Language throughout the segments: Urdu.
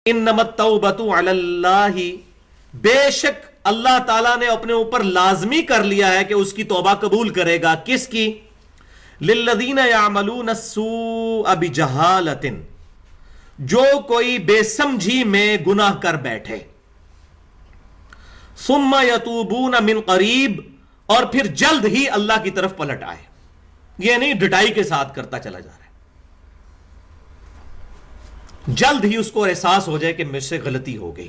انما التوبۃ علی اللہ، بے شک اللہ تعالیٰ نے اپنے اوپر لازمی کر لیا ہے کہ اس کی توبہ قبول کرے گا. کس کی؟ للذین یعملون السوء بجہالۃ، جو کوئی بے سمجھی میں گناہ کر بیٹھے. ثم یتوبون من قریب، اور پھر جلد ہی اللہ کی طرف پلٹ آئے. یہ نہیں ڈٹائی کے ساتھ کرتا چلا جا رہا ہے، جلد ہی اس کو احساس ہو جائے کہ مجھ سے غلطی ہو گئی.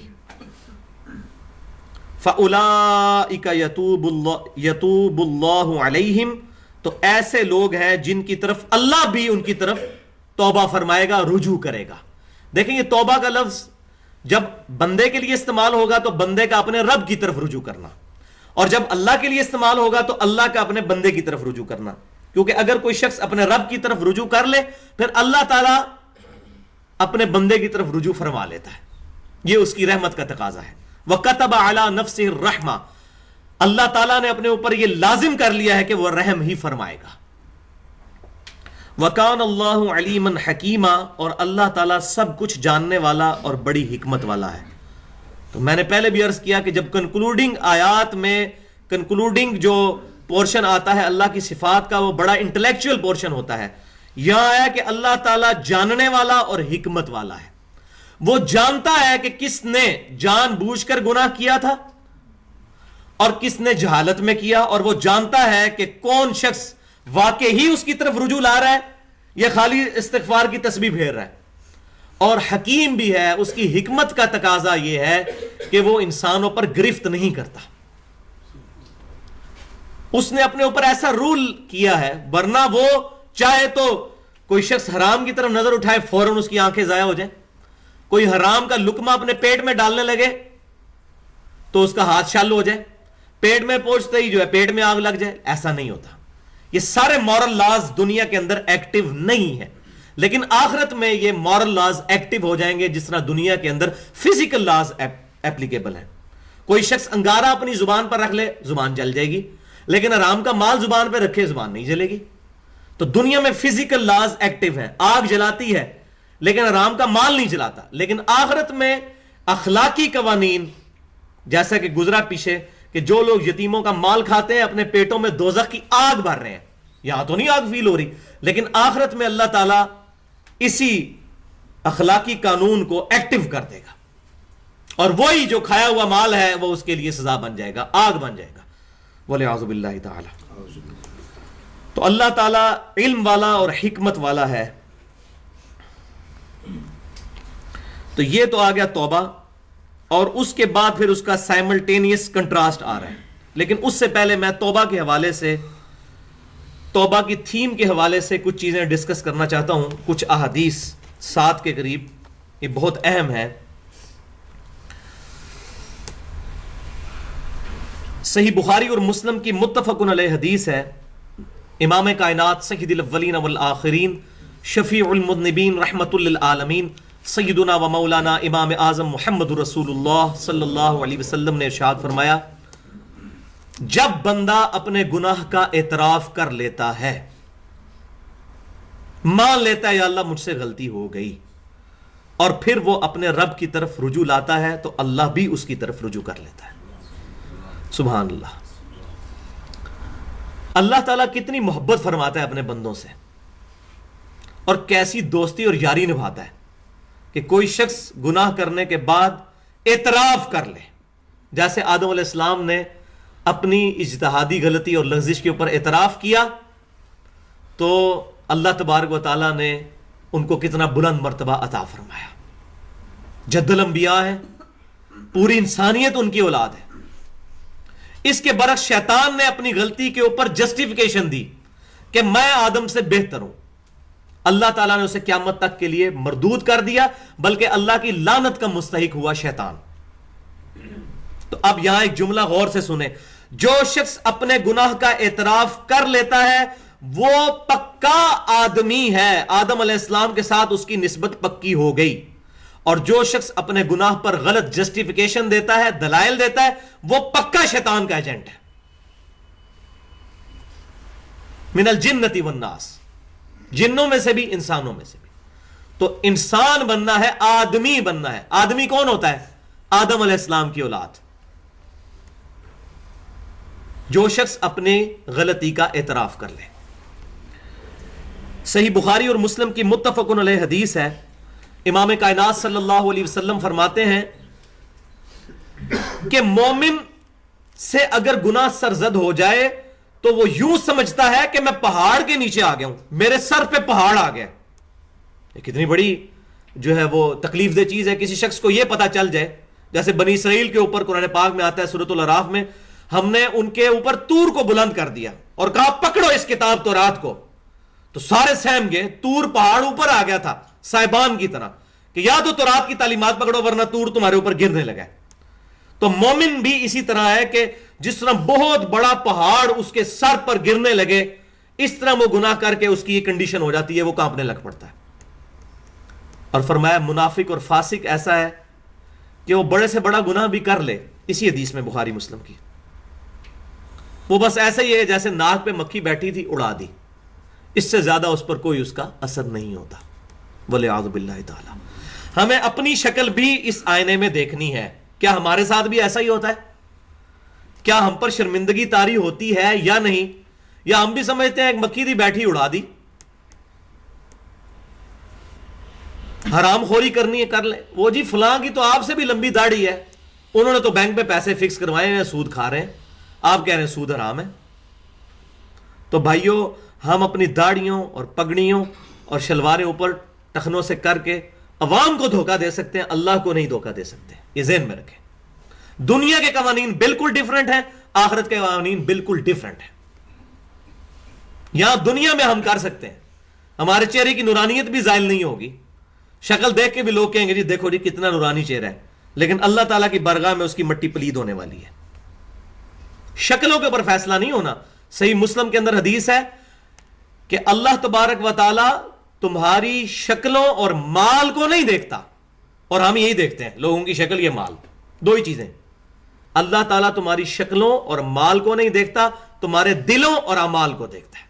فَأُولَئِكَ يَتُوبُ اللَّهُ عَلَيْهِمْ، تو ایسے لوگ ہیں جن کی طرف اللہ بھی ان کی طرف توبہ فرمائے گا، رجوع کرے گا. دیکھیں یہ توبہ کا لفظ جب بندے کے لیے استعمال ہوگا تو بندے کا اپنے رب کی طرف رجوع کرنا، اور جب اللہ کے لیے استعمال ہوگا تو اللہ کا اپنے بندے کی طرف رجوع کرنا. کیونکہ اگر کوئی شخص اپنے رب کی طرف رجوع کر لے پھر اللہ تعالیٰ اپنے بندے کی طرف رجوع فرما لیتا ہے. یہ اس کی رحمت کا تقاضا ہے. وَكَتَبَ عَلَى نَفْسِهِ الرَّحْمَةِ، اللہ تعالیٰ نے اپنے اوپر یہ لازم کر لیا ہے کہ وہ رحم ہی فرمائے گا. وَكَانَ اللَّهُ عَلِيمًا حَكِيمًا، اور اللہ تعالیٰ سب کچھ جاننے والا اور بڑی حکمت والا ہے. تو میں نے پہلے بھی عرض کیا کہ جب کنکلوڈنگ آیات میں کنکلوڈنگ جو پورشن آتا ہے اللہ کی صفات کا، وہ بڑا انٹلیکچوئل پورشن ہوتا ہے. یہاں ہے کہ اللہ تعالیٰ جاننے والا اور حکمت والا ہے. وہ جانتا ہے کہ کس نے جان بوجھ کر گناہ کیا تھا اور کس نے جہالت میں کیا، اور وہ جانتا ہے کہ کون شخص واقع ہی اس کی طرف رجوع لا رہا ہے یا خالی استغفار کی تسبیح پھیر رہا ہے. اور حکیم بھی ہے، اس کی حکمت کا تقاضا یہ ہے کہ وہ انسانوں پر گرفت نہیں کرتا. اس نے اپنے اوپر ایسا رول کیا ہے، ورنہ وہ چاہے تو کوئی شخص حرام کی طرف نظر اٹھائے فوراً اس کی آنکھیں ضائع ہو جائیں، کوئی حرام کا لقمہ اپنے پیٹ میں ڈالنے لگے تو اس کا ہاتھ شل ہو جائے، پیٹ میں پہنچتے ہی جو ہے پیٹ میں آگ لگ جائے. ایسا نہیں ہوتا. یہ سارے مورل لاز دنیا کے اندر ایکٹیو نہیں ہے، لیکن آخرت میں یہ مورل لاز ایکٹیو ہو جائیں گے جس طرح دنیا کے اندر فزیکل لاز ایپلیکیبل ہیں. کوئی شخص انگارہ اپنی زبان پر رکھ لے زبان جل جائے گی، لیکن حرام کا مال زبان پہ رکھے زبان نہیں جلے گی. تو دنیا میں فزیکل لاز ایکٹیو ہیں، آگ جلاتی ہے لیکن حرام کا مال نہیں جلاتا. لیکن آخرت میں اخلاقی قوانین، جیسا کہ گزرا پیچھے کہ جو لوگ یتیموں کا مال کھاتے ہیں اپنے پیٹوں میں دوزخ کی آگ بھر رہے ہیں. یہاں تو نہیں آگ فیل ہو رہی، لیکن آخرت میں اللہ تعالیٰ اسی اخلاقی قانون کو ایکٹیو کر دے گا، اور وہی جو کھایا ہوا مال ہے وہ اس کے لیے سزا بن جائے گا، آگ بن جائے گا. وَلِعَوْذُ بِاللَّهِ تَعَالَى. تو اللہ تعالیٰ علم والا اور حکمت والا ہے. تو یہ تو آ گیا توبہ، اور اس کے بعد پھر اس کا سائملٹینیس کنٹراسٹ آ رہا ہے. لیکن اس سے پہلے میں توبہ کے حوالے سے، توبہ کی تھیم کے حوالے سے کچھ چیزیں ڈسکس کرنا چاہتا ہوں. کچھ احادیث 7 کے قریب، یہ بہت اہم ہے. صحیح بخاری اور مسلم کی متفق علیہ حدیث ہے. امام کائنات سید الاولین والآخرین شفیع المذنبین رحمت للعالمین سیدنا و مولانا امام اعظم محمد رسول اللہ صلی اللہ علیہ وسلم نے ارشاد فرمایا، جب بندہ اپنے گناہ کا اعتراف کر لیتا ہے، مان لیتا ہے یا اللہ مجھ سے غلطی ہو گئی، اور پھر وہ اپنے رب کی طرف رجوع لاتا ہے تو اللہ بھی اس کی طرف رجوع کر لیتا ہے. سبحان اللہ. اللہ تعالیٰ کتنی محبت فرماتا ہے اپنے بندوں سے، اور کیسی دوستی اور یاری نبھاتا ہے کہ کوئی شخص گناہ کرنے کے بعد اعتراف کر لے. جیسے آدم علیہ السلام نے اپنی اجتہادی غلطی اور لغزش کے اوپر اعتراف کیا تو اللہ تبارک و تعالیٰ نے ان کو کتنا بلند مرتبہ عطا فرمایا. جد الانبیاء ہے، پوری انسانیت ان کی اولاد ہے. اس کے برعکس شیطان نے اپنی غلطی کے اوپر جسٹیفیکیشن دی کہ میں آدم سے بہتر ہوں. اللہ تعالیٰ نے اسے قیامت تک کے لیے مردود کر دیا، بلکہ اللہ کی لعنت کا مستحق ہوا شیطان. تو اب یہاں ایک جملہ غور سے سنیں، جو شخص اپنے گناہ کا اعتراف کر لیتا ہے وہ پکا آدمی ہے، آدم علیہ السلام کے ساتھ اس کی نسبت پکی ہو گئی. اور جو شخص اپنے گناہ پر غلط جسٹیفیکیشن دیتا ہے، دلائل دیتا ہے، وہ پکا شیطان کا ایجنٹ ہے. من الجنۃ والناس، جنوں میں سے بھی انسانوں میں سے بھی. تو انسان بننا ہے، آدمی بننا ہے. آدمی کون ہوتا ہے؟ آدم علیہ السلام کی اولاد. جو شخص اپنی غلطی کا اعتراف کر لے. صحیح بخاری اور مسلم کی متفق علیہ حدیث ہے، امام کائنات صلی اللہ علیہ وسلم فرماتے ہیں کہ مومن سے اگر گناہ سرزد ہو جائے تو وہ یوں سمجھتا ہے کہ میں پہاڑ کے نیچے آ گیا ہوں، میرے سر پہ پہاڑ آ گیا. یہ کتنی بڑی جو ہے وہ تکلیف دہ چیز ہے. کسی شخص کو یہ پتا چل جائے، جیسے بنی اسرائیل کے اوپر قرآن پاک میں آتا ہے سورۃ الاعراف میں، ہم نے ان کے اوپر طور کو بلند کر دیا اور کہا پکڑو اس کتاب تورات کو، تو سارے سہم گئے. طور پہاڑ اوپر آ گیا تھا صاحبان کی طرح کہ یا تو تورات کی تعلیمات پکڑو ورنہ طور تمہارے اوپر گرنے لگا. تو مومن بھی اسی طرح ہے کہ جس طرح بہت بڑا پہاڑ اس کے سر پر گرنے لگے، اس طرح وہ گناہ کر کے اس کی یہ کنڈیشن ہو جاتی ہے، وہ کانپنے لگ پڑتا ہے. اور فرمایا منافق اور فاسق ایسا ہے کہ وہ بڑے سے بڑا گناہ بھی کر لے، اسی حدیث میں بخاری مسلم کی، وہ بس ایسا ہی ہے جیسے ناک پہ مکھی بیٹھی تھی اڑا دی، اس سے زیادہ اس پر کوئی اس کا اثر نہیں ہوتا. وَلِعَاذُ بِاللَّهِ تعالی. ہمیں اپنی شکل بھی اس آئینے میں دیکھنی ہے. کیا ہمارے ساتھ بھی ایسا ہی ہوتا ہے؟ کیا ہم پر شرمندگی طاری ہوتی ہے یا نہیں؟ یا ہم بھی سمجھتے ہیں ایک مکھی دی بیٹھی اڑا دی، حرام خوری کرنی ہے کر لیں. وہ جی فلاں کی تو آپ سے بھی لمبی داڑھی ہے، انہوں نے تو بینک پہ پیسے فکس کروائے ہیں، سود کھا رہے ہیں، آپ کہہ رہے ہیں سود حرام ہے. تو بھائیوں، ہم اپنی داڑھیوں اور پگڑیوں اور شلواریں اوپر ٹخنوں سے کر کے عوام کو دھوکہ دے سکتے ہیں، اللہ کو نہیں دھوکہ دے سکتے. یہ ذہن میں رکھیں. دنیا کے قوانین بالکل ڈیفرنٹ ہیں، آخرت کے قوانین بالکل ڈیفرنٹ ہیں. یہاں دنیا میں ہم کر سکتے ہیں، ہمارے چہرے کی نورانیت بھی زائل نہیں ہوگی، شکل دیکھ کے بھی لوگ کہیں گے جی دیکھو جی کتنا نورانی چہرہ ہے، لیکن اللہ تعالیٰ کی بارگاہ میں اس کی مٹی پلید ہونے والی ہے. شکلوں کے اوپر فیصلہ نہیں ہونا. صحیح مسلم کے اندر حدیث ہے کہ اللہ تبارک و تعالیٰ تمہاری شکلوں اور مال کو نہیں دیکھتا، اور ہم یہی دیکھتے ہیں لوگوں کی شکل یہ مال، دو ہی چیزیں. اللہ تعالیٰ تمہاری شکلوں اور مال کو نہیں دیکھتا، تمہارے دلوں اور اعمال کو دیکھتا ہے.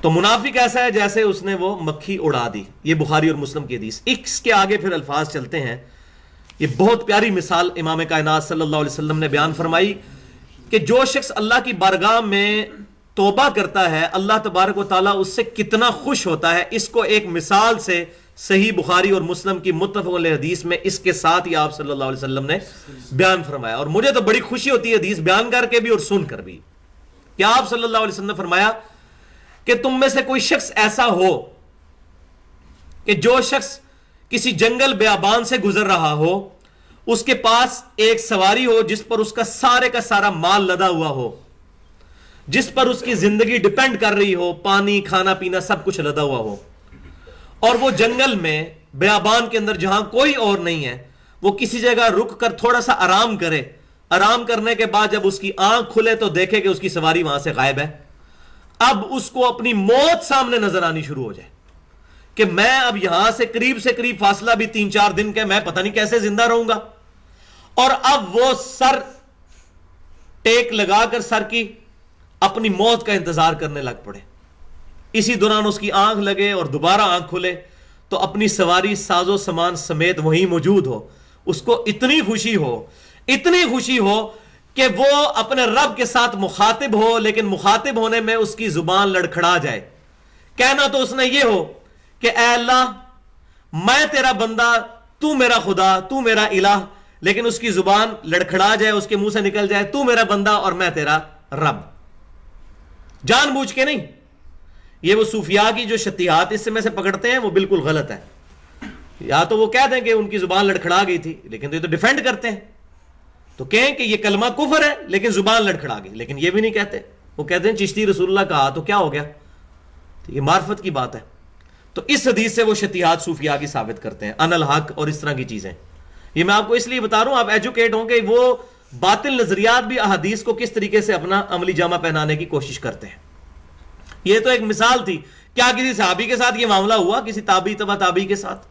تو منافق ایسا ہے جیسے اس نے وہ مکھی اڑا دی. یہ بخاری اور مسلم کی حدیث. اس کے آگے پھر الفاظ چلتے ہیں. یہ بہت پیاری مثال امام کائنات صلی اللہ علیہ وسلم نے بیان فرمائی کہ جو شخص اللہ کی بارگاہ میں توبہ کرتا ہے اللہ تبارک و تعالیٰ اس سے کتنا خوش ہوتا ہے. اس کو ایک مثال سے صحیح بخاری اور مسلم کی متفق علیہ حدیث میں اس کے ساتھ ہی آپ صلی اللہ علیہ وسلم نے بیان فرمایا. اور مجھے تو بڑی خوشی ہوتی ہے حدیث بیان کر کے بھی اور سن کر بھی، کہ آپ صلی اللہ علیہ وسلم نے فرمایا کہ تم میں سے کوئی شخص ایسا ہو کہ جو شخص کسی جنگل بیابان سے گزر رہا ہو، اس کے پاس ایک سواری ہو جس پر اس کا سارا مال لدا ہوا ہو، جس پر اس کی زندگی ڈیپینڈ کر رہی ہو، پانی کھانا پینا سب کچھ لدا ہوا ہو، اور وہ جنگل میں بیابان کے اندر جہاں کوئی اور نہیں ہے وہ کسی جگہ رک کر تھوڑا سا آرام کرے. آرام کرنے کے بعد جب اس کی آنکھ کھلے تو دیکھے کہ اس کی سواری وہاں سے غائب ہے. اب اس کو اپنی موت سامنے نظر آنی شروع ہو جائے کہ میں اب یہاں سے قریب فاصلہ بھی 3-4 دن کا، میں پتہ نہیں کیسے زندہ رہوں گا. اور اب وہ سر ٹیک لگا کر سر کی اپنی موت کا انتظار کرنے لگ پڑے. اسی دوران اس کی آنکھ لگے اور دوبارہ آنکھ کھلے تو اپنی سواری ساز و سامان سمیت وہیں موجود ہو. اس کو اتنی خوشی ہو کہ وہ اپنے رب کے ساتھ مخاطب ہو، لیکن مخاطب ہونے میں اس کی زبان لڑکھڑا جائے. کہنا تو اس نے یہ ہو کہ اے اللہ میں تیرا بندہ، تو میرا خدا، تو میرا الہ، لیکن اس کی زبان لڑکھڑا جائے، اس کے منہ سے نکل جائے تو میرا بندہ اور میں تیرا رب. جان بوجھ کے نہیں. یہ وہ صوفیاء کی جو شتیہات اس میں سے پکڑتے ہیں وہ بالکل غلط ہے. یا تو وہ کہہ دیں کہ ان کی زبان لڑکھڑا گئی تھی، لیکن یہ تو ڈیفینڈ کرتے ہیں، تو کہیں کہ یہ کلمہ کفر ہے لیکن زبان لڑکھڑا گئی، لیکن یہ بھی نہیں کہتے. وہ کہتے ہیں چشتی رسول اللہ کہا تو کیا ہو گیا، تو یہ معرفت کی بات ہے. تو اس حدیث سے وہ شتیہات صوفیاء کی ثابت کرتے ہیں، ان الحق اور اس طرح کی چیزیں. یہ میں آپ کو اس لیے بتا رہا ہوں آپ ایجوکیٹ ہوں کہ وہ باطل نظریات بھی احادیث کو کس طریقے سے اپنا عملی جامہ پہنانے کی کوشش کرتے ہیں. یہ تو ایک مثال تھی. کیا کسی صحابی کے ساتھ یہ معاملہ ہوا، کسی تابعی تبع تابعی کے ساتھ؟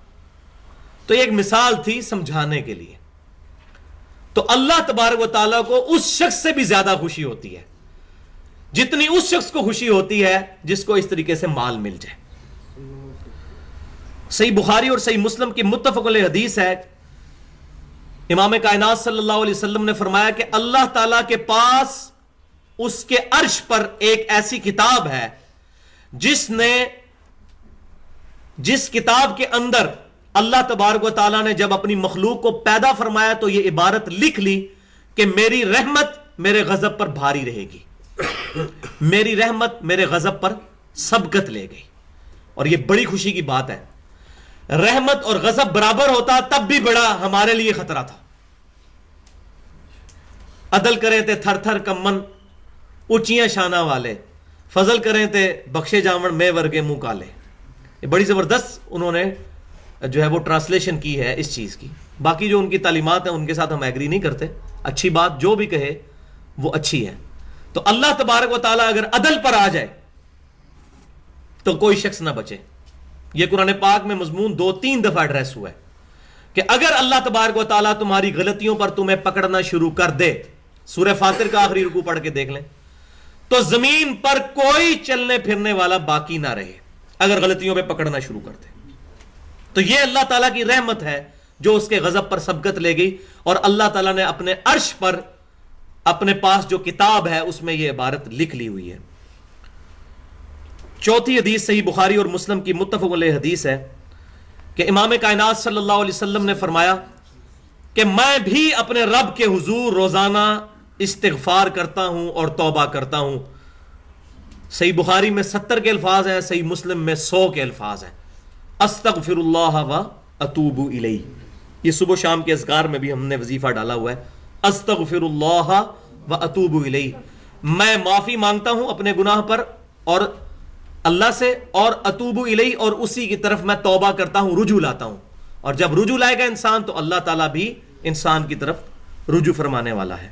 تو ایک مثال تھی سمجھانے کے لیے. تو اللہ تبارک و تعالیٰ کو اس شخص سے بھی زیادہ خوشی ہوتی ہے جتنی اس شخص کو خوشی ہوتی ہے جس کو اس طریقے سے مال مل جائے. صحیح بخاری اور صحیح مسلم کی متفق علیہ حدیث ہے، امام کائنات صلی اللہ علیہ وسلم نے فرمایا کہ اللہ تعالیٰ کے پاس اس کے عرش پر ایک ایسی کتاب ہے جس کتاب کے اندر اللہ تبارک و تعالیٰ نے جب اپنی مخلوق کو پیدا فرمایا تو یہ عبارت لکھ لی کہ میری رحمت میرے غضب پر بھاری رہے گی، میری رحمت میرے غضب پر سبقت لے گئی. اور یہ بڑی خوشی کی بات ہے. رحمت اور غضب برابر ہوتا تب بھی بڑا ہمارے لیے خطرہ تھا. عدل کریں تے تھر تھر کمن اونچیاں شانہ والے، فضل کریں تے بخشے جاون میں ورگے منہ کالے. یہ بڑی زبردست انہوں نے جو ہے وہ ٹرانسلیشن کی ہے اس چیز کی. باقی جو ان کی تعلیمات ہیں ان کے ساتھ ہم ایگری نہیں کرتے، اچھی بات جو بھی کہے وہ اچھی ہے. تو اللہ تبارک و تعالیٰ اگر عدل پر آ جائے تو کوئی شخص نہ بچے. یہ قرآن پاک میں مضمون 2-3 دفعہ ایڈریس ہوا ہے کہ اگر اللہ تبارک و تعالیٰ تمہاری غلطیوں پر تمہیں پکڑنا شروع کر دے، سورہ فاطر کا آخری رکوع پڑھ کے دیکھ لیں، تو زمین پر کوئی چلنے پھرنے والا باقی نہ رہے اگر غلطیوں پہ پکڑنا شروع کر دے. تو یہ اللہ تعالیٰ کی رحمت ہے جو اس کے غضب پر سبقت لے گئی. اور اللہ تعالیٰ نے اپنے عرش پر اپنے پاس جو کتاب ہے اس میں یہ عبارت لکھ لی ہوئی ہے. چوتھی حدیث صحیح بخاری اور مسلم کی متفق علیہ حدیث ہے کہ امام کائنات صلی اللہ علیہ وسلم نے فرمایا کہ میں بھی اپنے رب کے حضور روزانہ استغفار کرتا ہوں اور توبہ کرتا ہوں. صحیح بخاری میں 70 کے الفاظ ہیں، صحیح مسلم میں 100 کے الفاظ ہیں. استغفر اللہ و اتوب الیہ. یہ صبح شام کے اذکار میں بھی ہم نے وظیفہ ڈالا ہوا ہے، استغفر اللہ و اتوب الیہ. میں معافی مانگتا ہوں اپنے گناہ پر اور اللہ سے، اور اتوب الیہ، اور اسی کی طرف میں توبہ کرتا ہوں، رجوع لاتا ہوں. اور جب رجوع لائے گا انسان تو اللہ تعالیٰ بھی انسان کی طرف رجوع فرمانے والا ہے.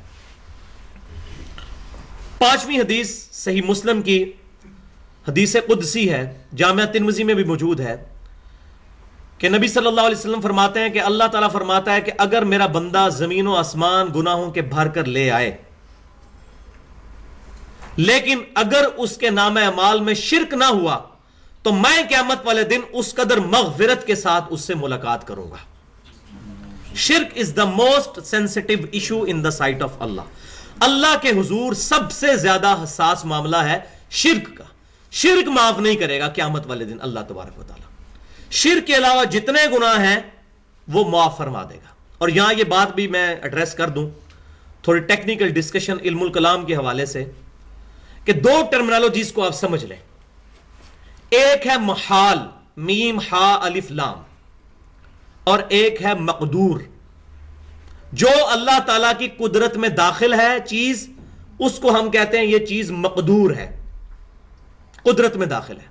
پانچویں حدیث صحیح مسلم کی حدیث قدسی ہے، جامعہ ترمذی میں بھی موجود ہے کہ نبی صلی اللہ علیہ وسلم فرماتے ہیں کہ اللہ تعالیٰ فرماتا ہے کہ اگر میرا بندہ زمین و آسمان گناہوں کے بھر کر لے آئے، لیکن اگر اس کے نام اعمال میں شرک نہ ہوا تو میں قیامت والے دن اس قدر مغفرت کے ساتھ اس سے ملاقات کروں گا. شرک is the most sensitive issue in the sight of اللہ. اللہ کے حضور سب سے زیادہ حساس معاملہ ہے شرک کا. شرک معاف نہیں کرے گا قیامت والے دن اللہ تبارک و تعالیٰ. شرک کے علاوہ جتنے گناہ ہیں وہ معاف فرما دے گا. اور یہاں یہ بات بھی میں ایڈریس کر دوں، تھوڑی ٹیکنیکل ڈسکشن علم الکلام کے حوالے سے، کہ 2 ٹرمینالوجیز کو آپ سمجھ لیں. ایک ہے محال، میم ہا الف لام، اور ایک ہے مقدور. جو اللہ تعالیٰ کی قدرت میں داخل ہے چیز، اس کو ہم کہتے ہیں یہ چیز مقدور ہے، قدرت میں داخل ہے.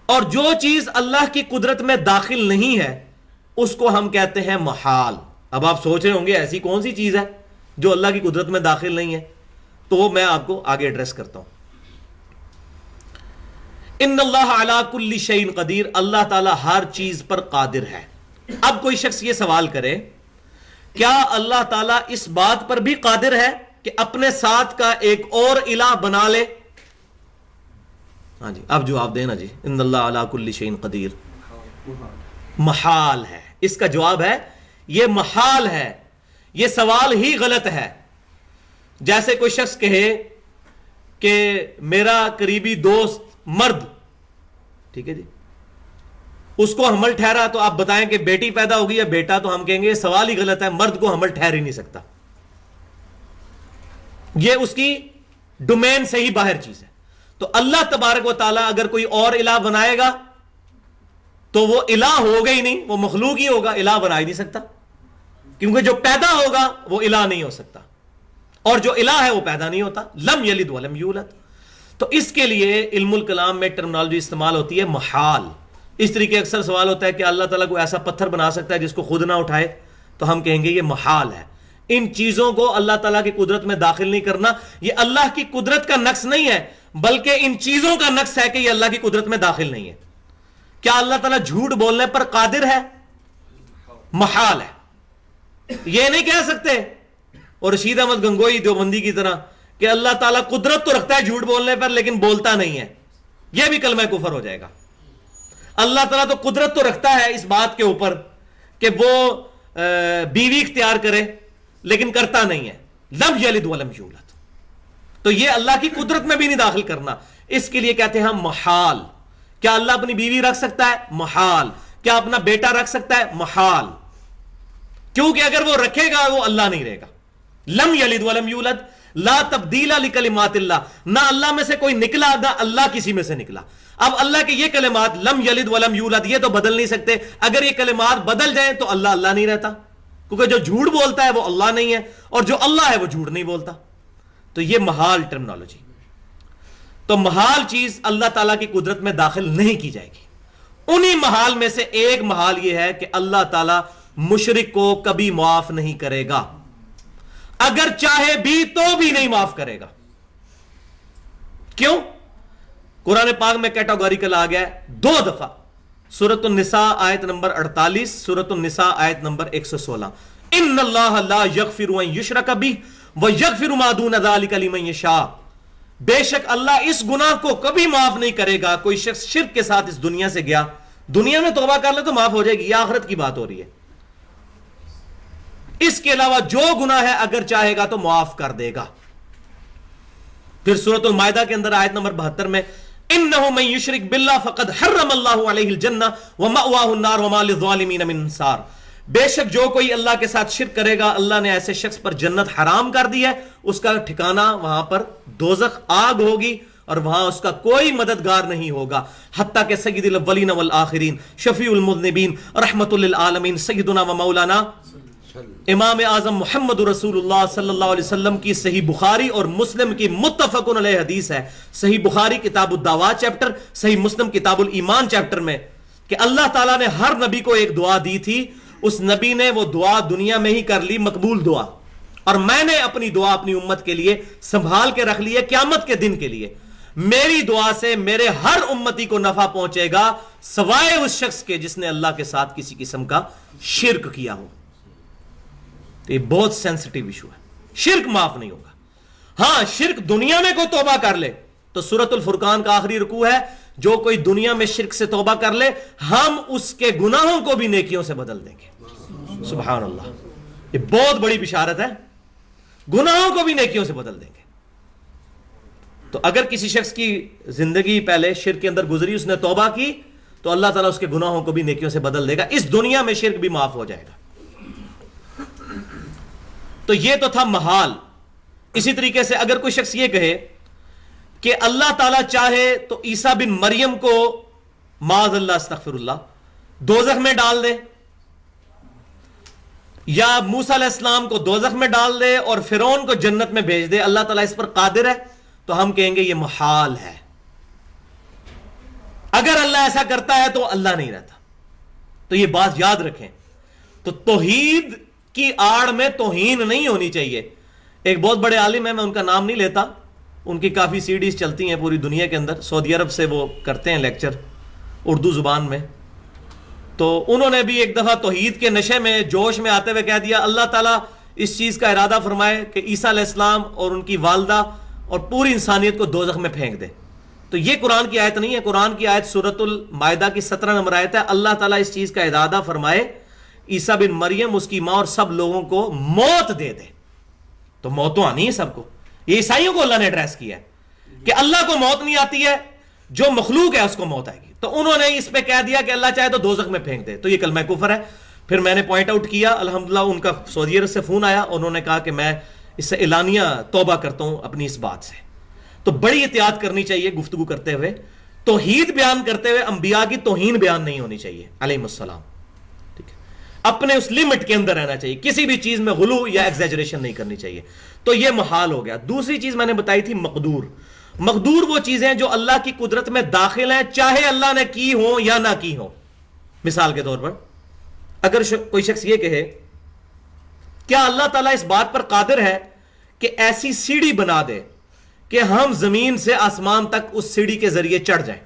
اور جو چیز اللہ کی قدرت میں داخل نہیں ہے اس کو ہم کہتے ہیں محال. اب آپ سوچ رہے ہوں گے ایسی کون سی چیز ہے جو اللہ کی قدرت میں داخل نہیں ہے، تو وہ میں آپ کو آگے ایڈریس کرتا ہوں. ان اللہ علی کل شیء قدیر، اللہ تعالیٰ ہر چیز پر قادر ہے. اب کوئی شخص یہ سوال کرے کیا اللہ تعالیٰ اس بات پر بھی قادر ہے کہ اپنے ساتھ کا ایک اور الہ بنا لے؟ ہاں جی، اب جواب دینا جی. ان اللہ علی کل شیء قدیر محال ہے. اس کا جواب ہے یہ محال ہے، یہ سوال ہی غلط ہے. جیسے کوئی شخص کہے کہ میرا قریبی دوست مرد، ٹھیک ہے جی، اس کو حمل ٹھہرا، تو آپ بتائیں کہ بیٹی پیدا ہوگی یا بیٹا، تو ہم کہیں گے یہ سوال ہی غلط ہے، مرد کو حمل ٹھہر ہی نہیں سکتا، یہ اس کی ڈومین سے ہی باہر چیز ہے. تو اللہ تبارک و تعالیٰ اگر کوئی اور الہ بنائے گا تو وہ الہ ہوگا ہی نہیں، وہ مخلوق ہی ہوگا، الہ بنا ہی نہیں سکتا، کیونکہ جو پیدا ہوگا وہ الہ نہیں ہو سکتا، اور جو الہ ہے وہ پیدا نہیں ہوتا. لم یلد ولم یولد. تو اس کے لیے علم الکلام میں ٹرمنالوجی استعمال ہوتی ہے محال. اس طریقے اکثر سوال ہوتا ہے کہ اللہ تعالیٰ کو ایسا پتھر بنا سکتا ہے جس کو خود نہ اٹھائے، تو ہم کہیں گے یہ محال ہے. ان چیزوں کو اللہ تعالیٰ کی قدرت میں داخل نہیں کرنا. یہ اللہ کی قدرت کا نقص نہیں ہے، بلکہ ان چیزوں کا نقص ہے کہ یہ اللہ کی قدرت میں داخل نہیں ہے. کیا اللہ تعالیٰ جھوٹ بولنے پر قادر ہے؟ محال ہے. یہ نہیں کہہ سکتے اور رشید احمد گنگوئی دیوبندی کی طرح کہ اللہ تعالیٰ قدرت تو رکھتا ہے جھوٹ بولنے پر لیکن بولتا نہیں ہے، یہ بھی کلمہ کفر ہو جائے گا۔ اللہ تعالیٰ تو قدرت تو رکھتا ہے اس بات کے اوپر کہ وہ بیوی اختیار کرے لیکن کرتا نہیں ہے، لم یلد ولم یولد، تو یہ اللہ کی قدرت میں بھی نہیں داخل کرنا، اس کے لیے کہتے ہیں ہم محال۔ کیا اللہ اپنی بیوی رکھ سکتا ہے؟ محال۔ کیا اپنا بیٹا رکھ سکتا ہے؟ محال، کیونکہ اگر وہ رکھے گا وہ اللہ نہیں رہے گا۔ لم یلد ولم یولد، لا تبدیل لکلمات اللہ، نہ اللہ میں سے کوئی نکلا نہ اللہ کسی میں سے نکلا۔ اب اللہ کے یہ کلمات لم یلد ولم یولد یہ تو بدل نہیں سکتے، اگر یہ کلمات بدل جائیں تو اللہ اللہ نہیں رہتا، کیونکہ جو جھوٹ بولتا ہے وہ اللہ نہیں ہے اور جو اللہ ہے وہ جھوٹ نہیں بولتا، تو یہ محال ٹرمنالوجی۔ تو محال چیز اللہ تعالیٰ کی قدرت میں داخل نہیں کی جائے گی۔ انہی محال میں سے ایک محال یہ ہے کہ اللہ تعالیٰ مشرک کو کبھی معاف نہیں کرے گا، اگر چاہے بھی تو بھی نہیں معاف کرے گا۔ کیوں؟ قرآن پاک میں کیٹاگوریکل آ گیا ہے 2 دفعہ، سورۃ النساء آیت نمبر 48، سورۃ النساء آیت نمبر 116، ان اللہ لا یغفر ان یشرک بہ ویغفر ما دون ذلک لمن یشاء، بے شک اللہ اس گناہ کو کبھی معاف نہیں کرے گا۔ کوئی شخص شرک کے ساتھ اس دنیا سے گیا، دنیا میں توبہ کر لے تو معاف ہو جائے گی، یہ آخرت کی بات ہو رہی ہے۔ اس کے علاوہ جو گناہ ہے اگر چاہے گا تو معاف کر دے گا۔ پھر سورۃ المائدہ کے اندر آیت نمبر 72 میں انہ من یشرک باللہ فقد حرم اللہ علیہ الجنہ ومأواہ النار وما للظالمین من انصار، بے شک جو کوئی اللہ کے ساتھ شرک کرے گا اللہ نے ایسے شخص پر جنت حرام کر دی ہے، اس کا ٹھکانہ وہاں پر دوزخ آگ ہوگی اور وہاں اس کا کوئی مددگار نہیں ہوگا، حتیٰ کہ سید الاولین والآخرین شفیع المذنبین رحمت للعالمین سیدنا و مولانا امام اعظم محمد رسول اللہ صلی اللہ علیہ وسلم کی صحیح بخاری اور مسلم کی متفق علیہ حدیث ہے، صحیح بخاری کتاب الدعوات چیپٹر، صحیح مسلم کتاب الایمان چیپٹر میں، کہ اللہ تعالیٰ نے ہر نبی کو ایک دعا دی تھی، اس نبی نے وہ دعا دنیا میں ہی کر لی مقبول دعا، اور میں نے اپنی دعا اپنی امت کے لیے سنبھال کے رکھ لی ہے قیامت کے دن کے لیے۔ میری دعا سے میرے ہر امتی کو نفع پہنچے گا سوائے اس شخص کے جس نے اللہ کے ساتھ کسی قسم کا شرک کیا ہو۔ تو یہ بہت سینسٹیو ایشو ہے، شرک معاف نہیں ہوگا۔ ہاں شرک دنیا میں کوئی توبہ کر لے تو سورۃ الفرقان کا آخری رکوع ہے، جو کوئی دنیا میں شرک سے توبہ کر لے ہم اس کے گناہوں کو بھی نیکیوں سے بدل دیں گے۔ سبحان اللہ، یہ بہت بڑی بشارت ہے، گناہوں کو بھی نیکیوں سے بدل دیں گے۔ تو اگر کسی شخص کی زندگی پہلے شرک کے اندر گزری، اس نے توبہ کی تو اللہ تعالیٰ اس کے گناہوں کو بھی نیکیوں سے بدل دے گا، اس دنیا میں شرک بھی معاف ہو جائے گا۔ تو یہ تو تھا محال۔ اسی طریقے سے اگر کوئی شخص یہ کہے کہ اللہ تعالیٰ چاہے تو عیسیٰ بن مریم کو معاذ اللہ استغفر اللہ دوزخ میں ڈال دے، یا موسیٰ علیہ السلام کو دوزخ میں ڈال دے اور فرعون کو جنت میں بھیج دے، اللہ تعالیٰ اس پر قادر ہے، تو ہم کہیں گے یہ محال ہے۔ اگر اللہ ایسا کرتا ہے تو اللہ نہیں رہتا، تو یہ بات یاد رکھیں۔ تو توحید کی آڑ میں توہین نہیں ہونی چاہیے۔ ایک بہت بڑے عالم ہیں، میں ان کا نام نہیں لیتا، ان کی کافی سیڈیز چلتی ہیں پوری دنیا کے اندر، سعودی عرب سے وہ کرتے ہیں لیکچر اردو زبان میں، تو انہوں نے بھی ایک دفعہ توحید کے نشے میں جوش میں آتے ہوئے کہہ دیا اللہ تعالیٰ اس چیز کا ارادہ فرمائے کہ عیسیٰ علیہ السلام اور ان کی والدہ اور پوری انسانیت کو دوزخ میں پھینک دے۔ تو یہ قرآن کی آیت نہیں ہے، قرآن کی آیت سورۃ المائدہ کی 17 نمبر آیت ہے، اللہ تعالیٰ اس چیز کا ارادہ فرمائے عیسیٰ بن مریم اس کی ماں اور سب لوگوں کو موت دے دے۔ تو موت تو آنی ہے سب کو، یہ عیسائیوں کو اللہ نے ایڈریس کیا ہے کہ اللہ کو موت نہیں آتی ہے، جو مخلوق ہے اس کو موت آئے گی۔ تو انہوں نے اس پہ کہہ دیا کہ اللہ چاہے تو دوزخ میں پھینک دے، تو یہ کلمہ کفر ہے۔ پھر میں نے پوائنٹ آؤٹ کیا، الحمدللہ ان کا سعودی عرب سے فون آیا، انہوں نے کہا کہ میں اس سے اعلانیہ توبہ کرتا ہوں اپنی اس بات سے۔ تو بڑی احتیاط کرنی چاہیے گفتگو کرتے ہوئے، توحید بیان کرتے ہوئے انبیاء کی توہین بیان نہیں ہونی چاہیے علیہم السلام، ٹھیک ہے، اپنے اس لمٹ کے اندر رہنا چاہیے، کسی بھی چیز میں غلو یا ایگزیجریشن نہیں کرنی چاہیے۔ تو یہ محال ہو گیا۔ دوسری چیز میں نے بتائی تھی مقدور۔ مقدور وہ چیزیں جو اللہ کی قدرت میں داخل ہیں، چاہے اللہ نے کی ہوں یا نہ کی ہوں۔ مثال کے طور پر اگر کوئی شخص یہ کہے کیا اللہ تعالیٰ اس بات پر قادر ہے کہ ایسی سیڑھی بنا دے کہ ہم زمین سے آسمان تک اس سیڑھی کے ذریعے چڑھ جائیں؟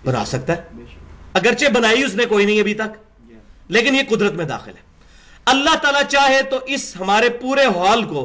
بنا سکتا ہے، اگرچہ بنائی اس نے کوئی نہیں ابھی تک، لیکن یہ قدرت میں داخل ہے۔ اللہ تعالیٰ چاہے تو اس ہمارے پورے ہال کو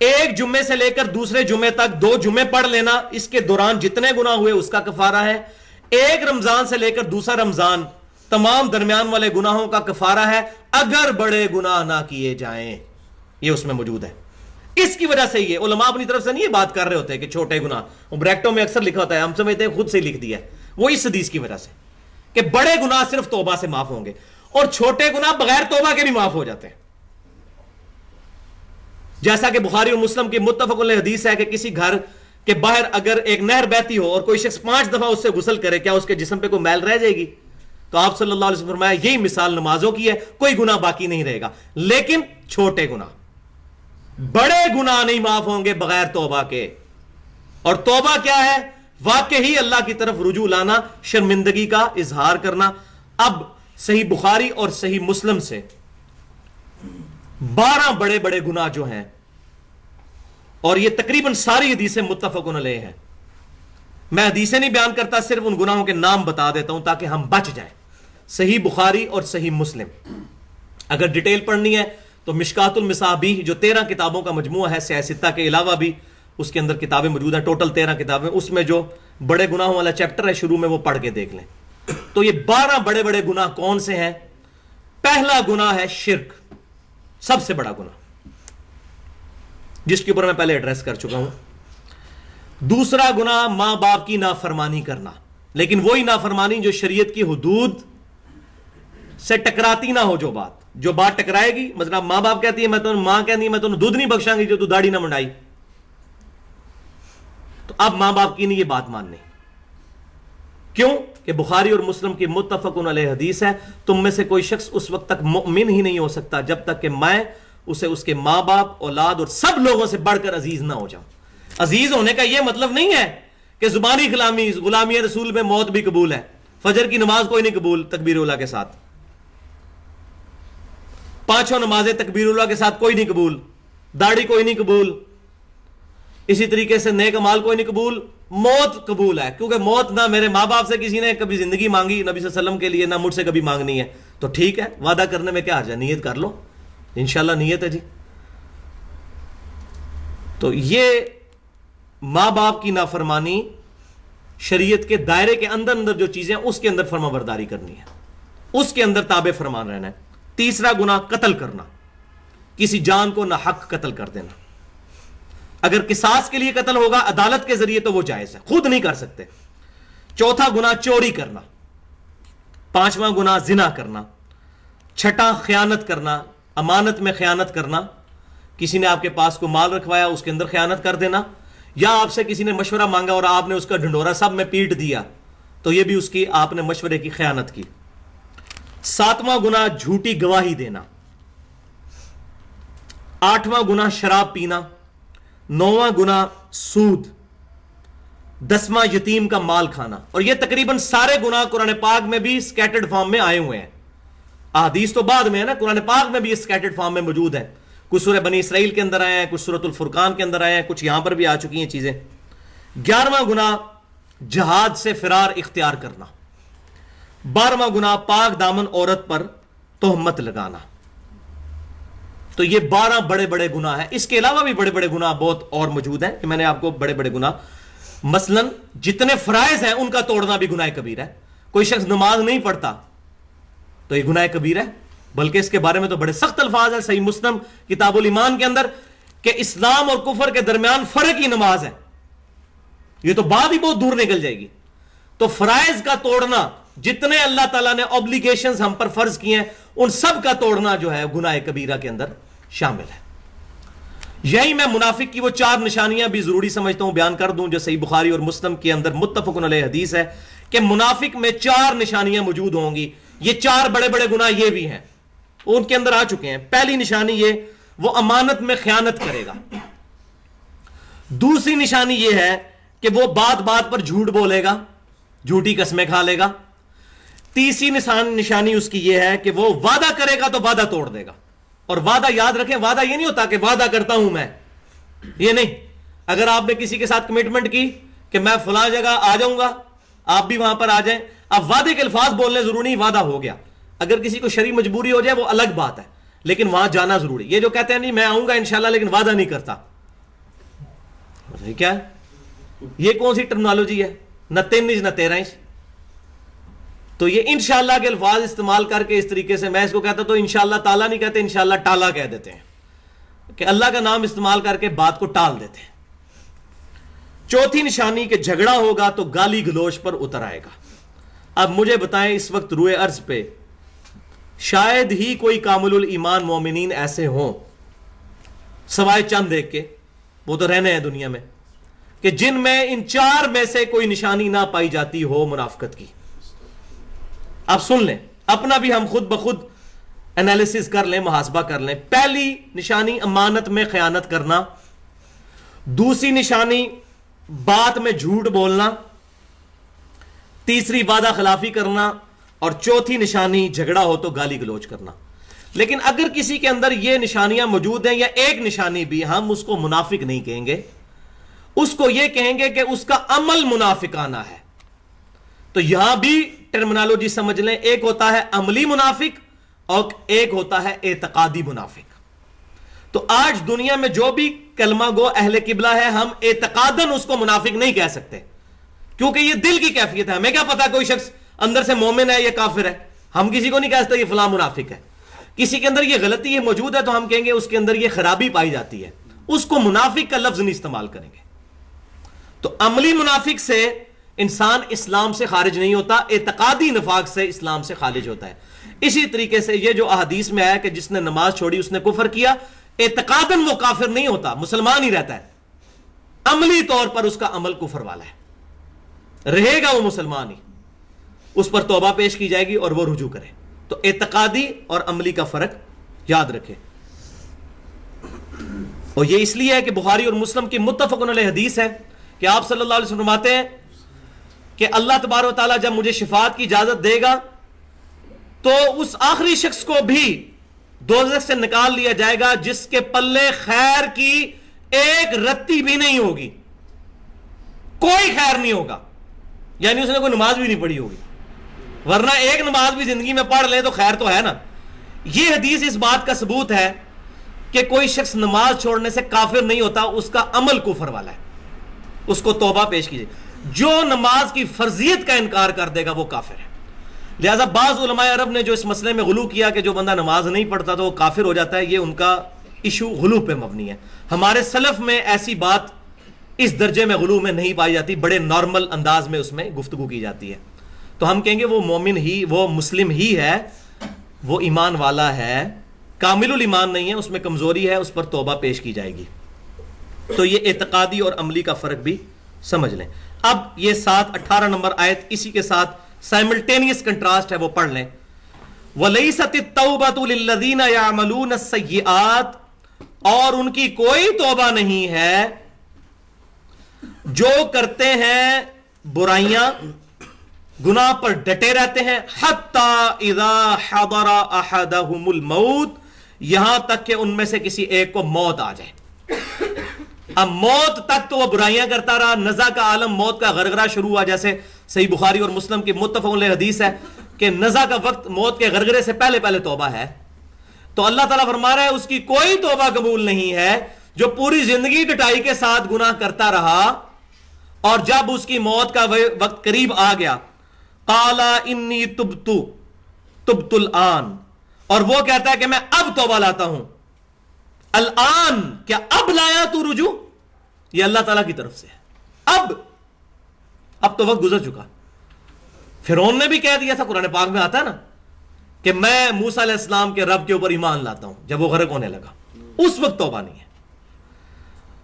ایک جمعے سے لے کر دوسرے جمعے تک 2 جمعے پڑھ لینا، اس کے دوران جتنے گناہ ہوئے اس کا کفارہ ہے. ایک رمضان سے لے کر دوسرا رمضان تمام درمیان والے گناہوں کا کفارہ ہے اگر بڑے گناہ نہ کیے جائیں. یہ اس میں موجود ہے. اس کی وجہ سے یہ علماء اپنی طرف سے نہیں یہ بات کر رہے ہوتے کہ چھوٹے گناہ، وہ بریکٹوں میں اکثر لکھا ہوتا ہے، ہم سمجھتے ہیں خود سے لکھ دیا ہے، وہ اس حدیث کی وجہ سے کہ بڑے گناہ صرف توبہ سے معاف ہوں گے اور چھوٹے گناہ بغیر توبہ کے بھی معاف ہو جاتے ہیں. جیسا کہ بخاری اور مسلم کی متفق علیہ حدیث ہے کہ کسی گھر کے باہر اگر ایک نہر بہتی ہو اور کوئی شخص 5 دفعہ اس سے غسل کرے، کیا اس کے جسم پہ کوئی میل رہ جائے گی؟ تو آپ صلی اللہ علیہ وسلم فرمایا یہی مثال نمازوں کی ہے، کوئی گناہ باقی نہیں رہے گا. لیکن چھوٹے گناہ، بڑے گناہ نہیں معاف ہوں گے بغیر توبہ کے. اور توبہ کیا ہے؟ واقعی اللہ کی طرف رجوع لانا، شرمندگی کا اظہار کرنا. اب صحیح بخاری اور صحیح مسلم سے 12 بڑے بڑے گناہ جو ہیں، اور یہ تقریباً ساری حدیثیں متفق علیہ ہیں. میں حدیثیں نہیں بیان کرتا، صرف ان گناہوں کے نام بتا دیتا ہوں تاکہ ہم بچ جائیں. صحیح بخاری اور صحیح مسلم. اگر ڈیٹیل پڑھنی ہے تو مشکات المصابیح جو 13 کتابوں کا مجموعہ ہے، سیاہ ستہ کے علاوہ بھی اس کے اندر کتابیں موجود ہیں، ٹوٹل 13 کتابیں. اس میں جو بڑے گناہوں والا چیپٹر ہے شروع میں، وہ پڑھ کے دیکھ لیں. تو یہ 12 بڑے بڑے گناہ کون سے ہیں؟ پہلا گناہ ہے شرک، سب سے بڑا گناہ، جس کے اوپر میں پہلے ایڈریس کر چکا ہوں. دوسرا گناہ ماں باپ کی نافرمانی کرنا، لیکن وہی نافرمانی جو شریعت کی حدود سے ٹکراتی نہ ہو. جو بات ٹکرائے گی، مثلا ماں باپ کہتی ہے ماں کہتی ہے میں تمہیں دودھ نہیں بخشاں گی جو تو داڑھی نہ منڈائی، تو اب ماں باپ کی نہیں یہ بات ماننی. کیوں کہ بخاری اور مسلم کی متفق علیہ حدیث ہے، تم میں سے کوئی شخص اس وقت تک مؤمن ہی نہیں ہو سکتا جب تک کہ میں اسے اس کے ماں باپ، اولاد اور سب لوگوں سے بڑھ کر عزیز نہ ہو جاؤں. عزیز ہونے کا یہ مطلب نہیں ہے کہ زبانی غلامی رسول میں موت بھی قبول ہے، فجر کی نماز کوئی نہیں قبول تکبیر اولیٰ کے ساتھ، 5 نمازیں تکبیر اولیٰ کے ساتھ کوئی نہیں قبول، داڑھی کوئی نہیں قبول، اسی طریقے سے نیک اعمال کوئی نہیں قبول. موت قبول ہے، کیونکہ موت نہ میرے ماں باپ سے کسی نے کبھی زندگی مانگی نبی صلی اللہ علیہ وسلم کے لیے، نہ مجھ سے کبھی مانگنی ہے. تو ٹھیک ہے، وعدہ کرنے میں کیا حرج ہے، نیت کر لو، انشاءاللہ نیت ہے جی. تو یہ ماں باپ کی نافرمانی، شریعت کے دائرے کے اندر جو چیزیں اس کے اندر فرما برداری کرنی ہے، اس کے اندر تابع فرمان رہنا ہے. تیسرا گناہ قتل کرنا، کسی جان کو نہ حق قتل کر دینا. اگر قصاص کے لیے قتل ہوگا عدالت کے ذریعے تو وہ جائز ہے، خود نہیں کر سکتے. چوتھا گناہ چوری کرنا. پانچواں گناہ زنا کرنا. چھٹا خیانت کرنا، امانت میں خیانت کرنا، کسی نے آپ کے پاس کو مال رکھوایا اس کے اندر خیانت کر دینا، یا آپ سے کسی نے مشورہ مانگا اور آپ نے اس کا ڈھنڈورا سب میں پیٹ دیا تو یہ بھی اس کی آپ نے مشورے کی خیانت کی. ساتواں گناہ جھوٹی گواہی دینا. آٹھواں گناہ شراب پینا. نواں گناہ سود. 10واں یتیم کا مال کھانا. اور یہ تقریباً سارے گناہ قرآن پاک میں بھی سکیٹرڈ فارم میں آئے ہوئے ہیں. احادیث تو بعد میں ہے نا، قرآن پاک میں بھی یہ سکیٹرڈ فارم میں موجود ہے. کچھ سورہ بنی اسرائیل کے اندر آئے ہیں، کچھ سورۃ الفرقان کے اندر آئے ہیں، کچھ یہاں پر بھی آ چکی ہیں چیزیں. 11واں گناہ جہاد سے فرار اختیار کرنا. 12واں گناہ پاک دامن عورت پر تہمت لگانا. تو یہ 12 بڑے بڑے گناہ ہیں. اس کے علاوہ بھی بڑے بڑے گناہ بہت اور موجود ہیں کہ میں نے آپ کو بڑے بڑے گناہ، مثلا جتنے فرائض ہیں ان کا توڑنا بھی گناہ کبیرہ ہے. کوئی شخص نماز نہیں پڑھتا تو یہ گناہ کبیرہ ہے، بلکہ اس کے بارے میں تو بڑے سخت الفاظ ہیں صحیح مسلم کتاب الایمان کے اندر کہ اسلام اور کفر کے درمیان فرق ہی نماز ہے. یہ تو بات ہی بہت دور نکل جائے گی. تو فرائض کا توڑنا، جتنے اللہ تعالیٰ نے اوبلیگیشنز ہم پر فرض کیے ہیں ان سب کا توڑنا جو ہے گناہ کبیرہ کے اندر شامل ہے. یہی میں منافق کی وہ 4 نشانیاں بھی ضروری سمجھتا ہوں بیان کر دوں جو صحیح بخاری اور مسلم کے اندر متفق علیہ حدیث ہے کہ منافق میں 4 نشانیاں موجود ہوں گی. یہ 4 بڑے بڑے گناہ یہ بھی ہیں، ان کے اندر آ چکے ہیں. پہلی نشانی یہ، وہ امانت میں خیانت کرے گا. دوسری نشانی یہ ہے کہ وہ بات بات پر جھوٹ بولے گا، جھوٹی قسمیں کھا لے گا. تیسری نشانی اس کی یہ ہے کہ وہ وعدہ کرے گا تو وعدہ توڑ دے گا. اور وعدہ یاد رکھیں، وعدہ یہ نہیں ہوتا کہ وعدہ کرتا ہوں میں، یہ نہیں. اگر آپ نے کسی کے ساتھ کمٹمنٹ کی کہ میں فلاں جگہ آ جاؤں گا، آپ بھی وہاں پر آ جائیں، اب وعدے کے الفاظ بولنے ضروری نہیں، وعدہ ہو گیا. اگر کسی کو شرعی مجبوری ہو جائے وہ الگ بات ہے، لیکن وہاں جانا ضروری. یہ جو کہتے ہیں نہیں میں آؤں گا انشاءاللہ لیکن وعدہ نہیں کرتا، یہ کیا ہے؟ یہ کون سی ٹرمنالوجی ہے؟ نہ 3 انچ نہ 13 انچ. تو یہ انشاءاللہ کے الفاظ استعمال کر کے اس طریقے سے، میں اس کو کہتا تو انشاءاللہ تعالیٰ نہیں کہتے، انشاءاللہ ٹالا کہہ دیتے ہیں کہ اللہ کا نام استعمال کر کے بات کو ٹال دیتے ہیں. چوتھی نشانی کہ جھگڑا ہوگا تو گالی گلوچ پر اتر آئے گا. اب مجھے بتائیں اس وقت روئے ارض پہ شاید ہی کوئی کامل الایمان مومنین ایسے ہوں سوائے چند ایک کے، وہ تو رہنے ہیں دنیا میں، کہ جن میں ان 4 میں سے کوئی نشانی نہ پائی جاتی ہو منافقت کی. اب سن لیں، اپنا بھی ہم خود بخود انالیسس کر لیں، محاسبہ کر لیں. پہلی نشانی امانت میں خیانت کرنا، دوسری نشانی بات میں جھوٹ بولنا، تیسری وعدہ خلافی کرنا، اور چوتھی نشانی جھگڑا ہو تو گالی گلوچ کرنا. لیکن اگر کسی کے اندر یہ نشانیاں موجود ہیں یا ایک نشانی بھی، ہم اس کو منافق نہیں کہیں گے، اس کو یہ کہیں گے کہ اس کا عمل منافقانہ ہے. تو یہاں بھی ٹرمنالوجی سمجھ لیں، ایک ہوتا ہے عملی منافق اور ایک ہوتا ہے اعتقادی منافق. تو آج دنیا میں جو بھی کلمہ گو اہل قبلہ ہے، ہم اعتقاداً اس کو منافق نہیں کہہ سکتے، کیونکہ یہ دل کی کیفیت ہے. ہمیں کیا پتا کوئی شخص اندر سے مومن ہے یا کافر ہے؟ ہم کسی کو نہیں کہہ سکتے یہ فلاں منافق ہے. کسی کے اندر یہ غلطی ہے موجود ہے تو ہم کہیں گے اس کے اندر یہ خرابی پائی جاتی ہے، اس کو منافق کا لفظ نہیں استعمال کریں گے. تو عملی منافق سے انسان اسلام سے خارج نہیں ہوتا، اعتقادی نفاق سے اسلام سے خارج ہوتا ہے. اسی طریقے سے یہ جو احادیث میں آیا کہ جس نے نماز چھوڑی اس نے کفر کیا، اعتقاداً وہ کافر نہیں ہوتا، مسلمان ہی رہتا ہے، عملی طور پر اس کا عمل کفر والا ہے، رہے گا وہ مسلمان ہی، اس پر توبہ پیش کی جائے گی اور وہ رجوع کرے. تو اعتقادی اور عملی کا فرق یاد رکھے. اور یہ اس لیے ہے کہ بخاری اور مسلم کی متفق علیہ حدیث ہے کہ آپ صلی اللہ علیہ وسلم فرماتے ہیں کہ اللہ تبارک و تعالیٰ جب مجھے شفاعت کی اجازت دے گا تو اس آخری شخص کو بھی دوزخ سے نکال لیا جائے گا جس کے پلے خیر کی ایک رتی بھی نہیں ہوگی، کوئی خیر نہیں ہوگا، یعنی اس نے کوئی نماز بھی نہیں پڑھی ہوگی، ورنہ ایک نماز بھی زندگی میں پڑھ لے تو خیر تو ہے نا. یہ حدیث اس بات کا ثبوت ہے کہ کوئی شخص نماز چھوڑنے سے کافر نہیں ہوتا، اس کا عمل کفر والا ہے، اس کو توبہ پیش کیجیے. جو نماز کی فرضیت کا انکار کر دے گا وہ کافر ہے. لہذا بعض علماء عرب نے جو اس مسئلے میں غلو کیا کہ جو بندہ نماز نہیں پڑھتا تو وہ کافر ہو جاتا ہے، یہ ان کا ایشو غلو پہ مبنی ہے. ہمارے سلف میں ایسی بات اس درجے میں غلو میں نہیں پائی جاتی، بڑے نارمل انداز میں اس میں گفتگو کی جاتی ہے. تو ہم کہیں گے وہ مومن ہی، وہ مسلم ہی ہے، وہ ایمان والا ہے، کامل الایمان نہیں ہے، اس میں کمزوری ہے، اس پر توبہ پیش کی جائے گی. تو یہ اعتقادی اور عملی کا فرق بھی سمجھ لیں. اب یہ 18 نمبر آیت اسی کے ساتھ سائملٹینیس کنٹراسٹ ہے، وہ پڑھ لیں. وَلَيْسَتِ التَّوْبَةُ لِلَّذِينَ يَعْمَلُونَ السَّيِّئَاتِ، اور ان کی کوئی توبہ نہیں ہے جو کرتے ہیں برائیاں، گناہ پر ڈٹے رہتے ہیں، حَتَّى إِذَا حَضَرَ أَحَدَهُمُ الْمَوْتِ، یہاں تک کہ ان میں سے کسی ایک کو موت آ جائے. اب موت تک تو وہ برائیاں کرتا رہا، نزع کا عالم، موت کا غرغرہ شروع ہوا، جیسے صحیح بخاری اور مسلم کی متفق علیہ حدیث ہے کہ نزع کا وقت موت کے غرغرے سے پہلے پہلے توبہ ہے. تو اللہ تعالیٰ فرما رہا ہے اس کی کوئی توبہ قبول نہیں ہے جو پوری زندگی ڈٹائی کے ساتھ گناہ کرتا رہا اور جب اس کی موت کا وقت قریب آ گیا، قال انی تبت الآن، اور وہ کہتا ہے کہ میں اب توبہ لاتا ہوں. الآن، کیا اب لایا تو رجوع؟ یہ اللہ تعالیٰ کی طرف سے ہے. اب تو وقت گزر چکا. فرعون نے بھی کہہ دیا تھا، قرآن پاک میں آتا ہے نا کہ میں موسیٰ علیہ السلام کے رب کے اوپر ایمان لاتا ہوں، جب وہ غرق ہونے لگا. اس وقت توبہ نہیں ہے.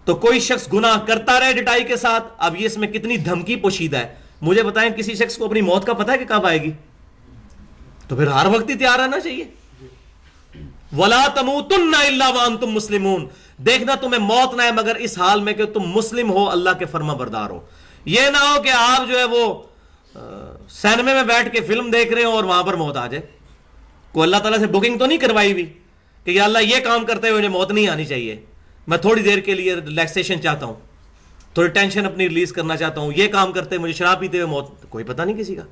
تو کوئی شخص گناہ کرتا رہے ڈٹائی کے ساتھ. اب یہ اس میں کتنی دھمکی پوشیدہ ہے. مجھے بتائیں کسی شخص کو اپنی موت کا پتہ ہے کہ کب آئے گی؟ تو پھر ہر وقت ہی تیار رہنا چاہیے. وَلَا تَمُوتُنَّ إِلَّا وَأَنْتُمْ مُسْلِمُونَ، دیکھنا تمہیں موت نہ ہے مگر اس حال میں کہ تم مسلم ہو، اللہ کے فرما بردار ہو. یہ نہ ہو کہ آپ جو ہے وہ سینمے میں بیٹھ کے فلم دیکھ رہے ہو اور وہاں پر موت آ جائے. کوئی اللہ تعالیٰ سے بکنگ تو نہیں کروائی ہوئی کہ یا اللہ یہ کام کرتے ہوئے مجھے موت نہیں آنی چاہیے، میں تھوڑی دیر کے لیے ریلیکسیشن چاہتا ہوں، تھوڑی ٹینشن اپنی ریلیز کرنا چاہتا ہوں، یہ کام کرتے مجھے شراب پیتے ہوئے موت، کوئی پتہ نہیں کسی کا.